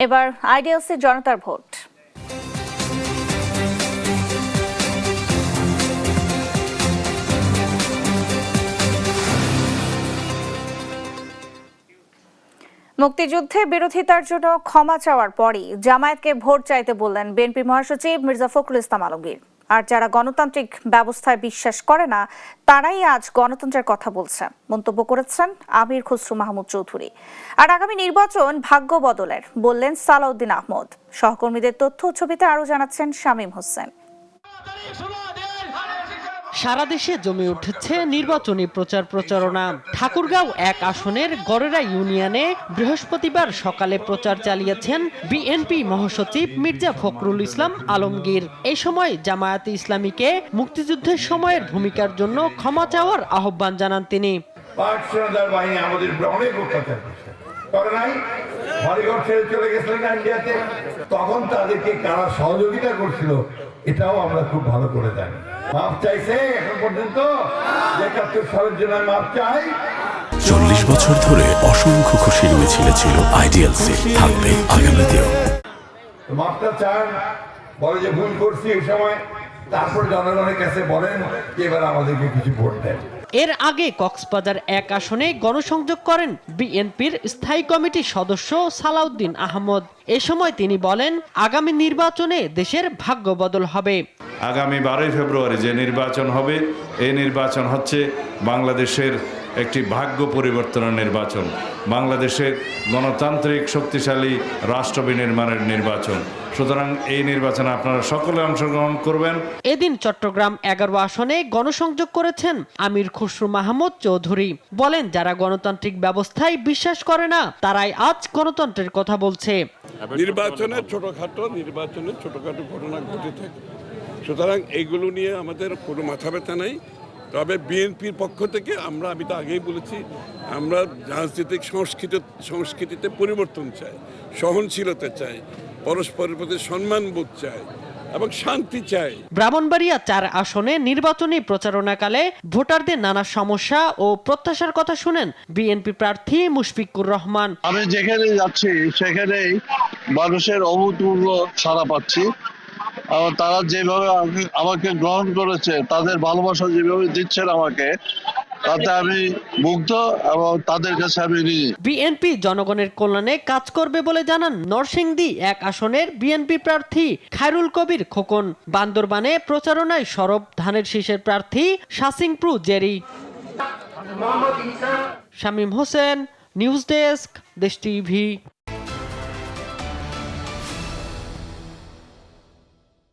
এবার আইডিএলসি জনতার ভোট। মুক্তিযুদ্ধে বিরোধিতার জন্য ক্ষমা চাওয়ার পরই জামায়াতকে ভোট চাইতে বললেন বিএনপি মহাসচিব মির্জা ফখরুল ইসলাম আলমগীর। আর যারা গণতান্ত্রিক ব্যবস্থায় বিশ্বাস করে না তারাই আজ গণতন্ত্রের কথা বলছে মন্তব্য করেছেন আমির খসরু মাহমুদ চৌধুরী। আর আগামী নির্বাচন ভাগ্য বদলের বললেন সালাউদ্দিন আহমদ। সহকর্মীদের তথ্য ছবিতে আরো জানাচ্ছেন শামীম হোসেন। সারা দেশে জমে উঠেছে নির্বাচনী প্রচার প্রচারণা। ঠাকুরগাঁও ১ আসনের গড়েরা ইউনিয়নে বৃহস্পতিবার সকালে প্রচার চালিয়েছেন বিএনপি মহাসচিব মির্জা ফখরুল ইসলাম আলমগীর। এই সময় জামায়াতে ইসলামীকে মুক্তিযুদ্ধের সময়ের ভূমিকার জন্য ক্ষমা চাওয়ার আহ্বান জানান তিনি। তখন তাদেরকে কারা সহযোগিতা করছিল এটাও আমরা খুব ভালো করে জানি। মাপ চাইছে এখন পর্যন্ত ৭১ সালের জন্য মাপ চাই। ৪০ বছর ধরে অসংখ্য খুশির মিছিলে ছিল আইডিএলসি, থাকবে আগামীতেও। মাপটা চান, বলে যে ভুল করছি এই সময়, তারপর জনগণের কাছে বলেন এবার আমাদেরকে কিছু ভোট দেন। এর আগে কক্সবাজার ১ আসনে গণসংযোগ করেন বিএনপির স্থায়ী কমিটির সদস্য সালাউদ্দিন আহমদ। এ সময় তিনি বলেন, আগামী নির্বাচনে দেশের ভাগ্য বদল হবে। আগামী ১২ ফেব্রুয়ারি যে নির্বাচন হবে, এই নির্বাচন হচ্ছে বাংলাদেশের একটি ভাগ্য পরিবর্তনের নির্বাচন, বাংলাদেশের গণতান্ত্রিক শক্তিশালী রাষ্ট্র বিনির্মাণের নির্বাচন। সুতরাং এই নির্বাচনে আপনারা সকলে অংশগ্রহণ করবেন। এদিন চট্টগ্রাম ১১ আসনে গণসংযোগ করেছেন আমির খসরু মাহমুদ চৌধুরী। বলেন, যারা গণতান্ত্রিক ব্যবস্থায় বিশ্বাস করে না তারাই আজ গণতন্ত্রের কথা বলছে। নির্বাচনের ছোটখাটো ঘটনা ঘটে থাকে, সুতরাং এইগুলো নিয়ে আমাদের কোনো মাথা ব্যথা নাই। তবে বিএনপির পক্ষ থেকে আমি তো আগেই বলেছি, আমরা রাজনৈতিক সংস্কৃতিতে পরিবর্তন চাই, সহনশীলতা চাই, পরস্পরের প্রতি সম্মানবোধ চাই এবং শান্তি চাই। ব্রাহ্মণবাড়িয়া ৪ আসনে নির্বাচনী প্রচারণাকালে ভোটারদের নানা সমস্যা ও প্রত্যাশার কথা শুনেন বিএনপি প্রার্থী মুশফিকুর রহমান। আমি যেখানে যাচ্ছি সেখানেই মানুষের অভূতপূর্ব সাড়া পাচ্ছি। আর তারা যেভাবে আমাকে গ্রহণ করেছে, তাদের ভালোবাসা যেভাবে দিচ্ছেন আমাকে, তাতে আমি মুগ্ধ এবং তাদের কাছে আমি ঋণী। বিএনপি জনগণের কল্যাণে কাজ করবে বলে জানান নরসিংদী ১ আসনের বিএনপি প্রার্থী খায়রুল কবির খোকন। বান্দরবানে প্রচারণায় সরব ধানের শীষের প্রার্থী Shasingpru Jeri. Shamim Hossain, news desk, Desh TV.